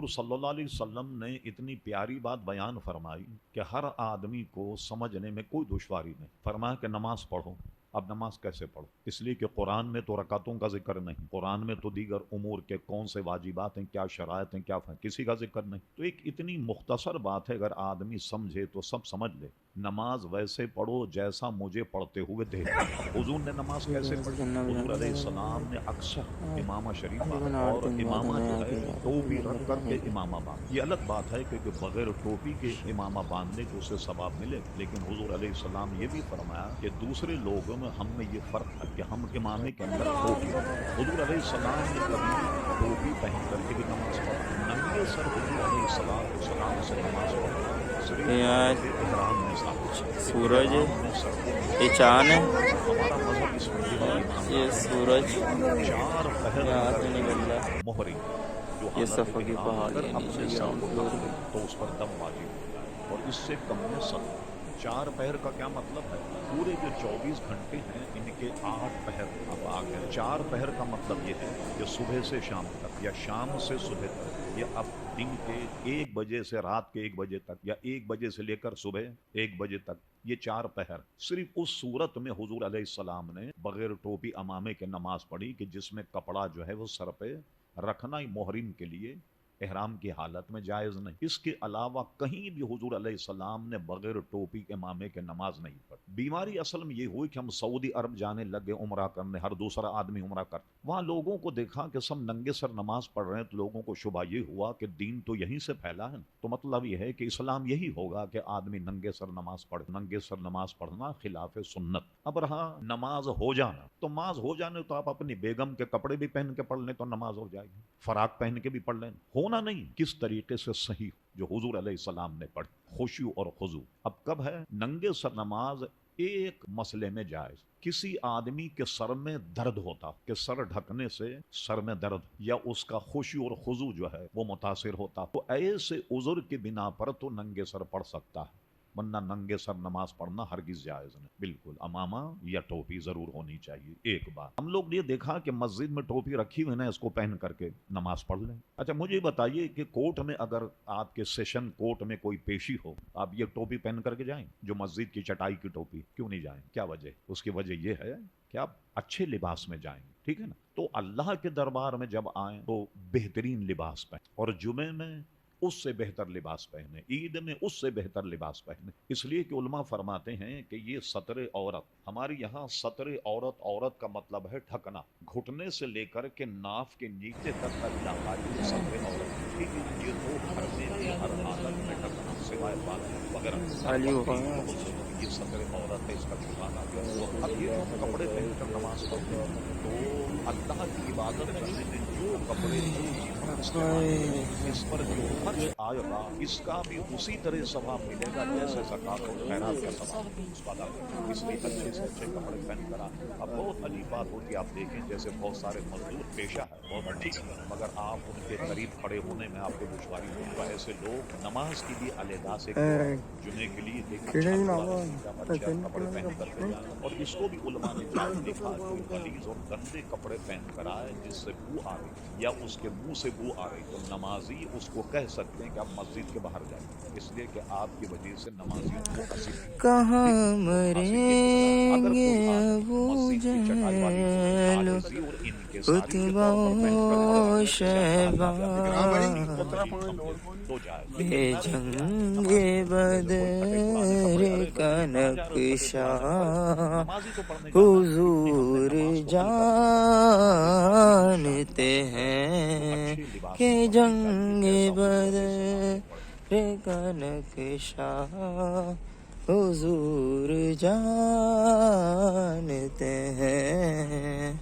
सल्लल्लाहु अलैहि वसल्लम ने इतनी प्यारी बात बयान फरमाई कि हर आदमी को समझने में कोई दुश्वारी नहीं। फरमाया कि नमाज पढ़ो। अब नमाज कैसे पढ़ो? इसलिए कि कुरान में तो रकातों का जिक्र नहीं, कुरान में तो दीगर उमूर के कौन से वाजिबात हैं, क्या शरायत हैं, क्या किसी का जिक्र नहीं। तो एक इतनी मुख्तसर बात है, अगर आदमी समझे तो सब समझ ले। नमाज वैसे पढ़ो जैसा मुझे पढ़ते हुए देखो। हुजूर ने नमाज कैसे पढ़ी? हुजूर अलैहिस्सलाम ने अक्सर इमामा शरीफ बांधा, और इमामा जो है टोपी रख करके इमामा बांध। ये अलग बात है क्योंकि बगैर टोपी के इमामा बांधने को उसे सवाब मिले, लेकिन हुजूर अलैहिस्सलाम ये भी फरमाया कि दूसरे लोगों में हम में ये फर्क है कि हम इमामे के अंदर टोपी। हुजूर अलैहिस्सलाम ने कभी टोपी पहन करके भी नमाज पढ़ा, नंगे सर हुजूर अलैहिस्सलाम से नमाज पढ़ा। सूरज, ये चांद है, ये सूरज, चार पहर निकल रहा, मोहरी जो ये सफा की पहाड़ अपने सर को तो उस पर दम वाजिब हो जाए, और इससे कम में सब। चार पहर का क्या मतलब है? पूरे जो 24 घंटे हैं इनके 8 पहर अब आ गए। चार पहर का मतलब ये है कि सुबह से शाम तक या शाम से सुबह तक, या अब दिन के 1 बजे से रात के 1 बजे तक, या 1 बजे से लेकर सुबह 1 बजे तक, ये 4 पहर। सिर्फ उस सूरत में हुजूर अलैहिस्सलाम ने बगैर टोपी अमामे के नमाज पढ़ी कि जिसमें कपड़ा जो है वो सर पे रखना ही मोहरिम के लिए एहराम की हालत में जायज़ नहीं। इसके अलावा कहीं भी हुजूर अलैहिस्सलाम ने बगैर टोपी के इमामे के नमाज नहीं पढ़ी। बीमारी असल में ये हुई कि हम सऊदी अरब जाने लगे उम्रा करने, हर दूसरा आदमी उम्रा कर, वहाँ लोगों को देखा कि सब नंगे सर नमाज पढ़ रहे हैं, तो लोगों को शुबा ये हुआ कि दीन तो यहीं से फैला है, तो मतलब ये है कि इस्लाम यही होगा कि आदमी नंगे सर नमाज पढ़े। नंगे सर नमाज पढ़ना खिलाफ सुन्नत। अब रहा नमाज हो जाना, तो नमाज हो जाने तो आप अपनी बेगम के कपड़े भी पहन के पढ़ लें तो नमाज हो जाएगी, फराक पहन के भी पढ़ लें, होना नहीं किस तरीके से सही जो हुजूर अलैहिस्सलाम ने पढ़ी, खुशू और खुजू। अब कब है नंगे सर नमाज? एक मसले में जायज, किसी आदमी के सर में दर्द होता कि सर ढकने से सर में दर्द, या उसका खुशू और खुजू जो है वो मुतासिर होता, तो ऐसे उज़्र के बिना पर तो नंगे सर पढ़ सकता है, वरना नंगे सर नमाज पढ़ना हरगिज जायज नहीं। बिल्कुल अमामा या टोपी जरूर होनी चाहिए। एक बार हम लोग ने देखा कि मस्जिद में टोपी रखी हुई ना, इसको पहन करके नमाज पढ़ लें। अच्छा मुझे बताइए कि कोर्ट में अगर आपके सेशन कोर्ट में कोई पेशी हो, आप ये टोपी पहन करके जाएं, जो मस्जिद की चटाई की टोपी? क्यों नहीं जाएं? क्या वजह? उसकी वजह यह है कि आप अच्छे लिबास में जाएंगे, ठीक है ना। तो अल्लाह के दरबार में जब आए तो बेहतरीन लिबास पहने, और जुमे में उससे बेहतर लिबास पहने, ईद में उससे बेहतर लिबास पहने। इसलिए कि उलमा फरमाते हैं कि ये सतरे औरत, हमारे यहाँ सतरे औरत, औरत का मतलब है ढकना, घुटने से लेकर के नाफ के नीचे तक का इलाका ये सतरे औरत, ठीक है। ये तो घर में भी हर हालत में ढकना, सिवाय बाल वगैरह, ये सतरे औरत है, इसका छुपाना। तो अब ये हम कपड़े पहनकर नमाज पढ़ते हैं, तो अल्लाह की इबादत करने में जो कपड़े इस पर जो खर्च आएगा इसका भी उसी तरह सवाब मिलेगा जैसे ज़कात और खैरात का सवाब। इसलिए अच्छे से अच्छे कपड़े पहन कर। अब बहुत अजीब बात होती है, आप देखें जैसे बहुत सारे मजदूर पेशा है बहुत ठीक, मगर आप उनके करीब खड़े होने में आपको दुश्वारी होगी, तो ऐसे लोग नमाज की भी अलहदा से जुमे के लिए कपड़े पहन करके जाए। और इसको भी उलमा ने जान लिखा, कोई गलीज और गंदे कपड़े पहन कर आए जिससे बू आ रही या उसके मुंह से बू आ रही, तो नमाजी उसको कह सकते हैं कि आप मस्जिद के बाहर जाए, इसलिए कि आपकी वजह से नमाजियों को कहाँ मरेंगे अबू जहल खुतबा शहबा ये जंगे बदर का नक्शा हुजूर जानते हैं कि जंगे बदर का नक्शा हुजूर जानते हैं।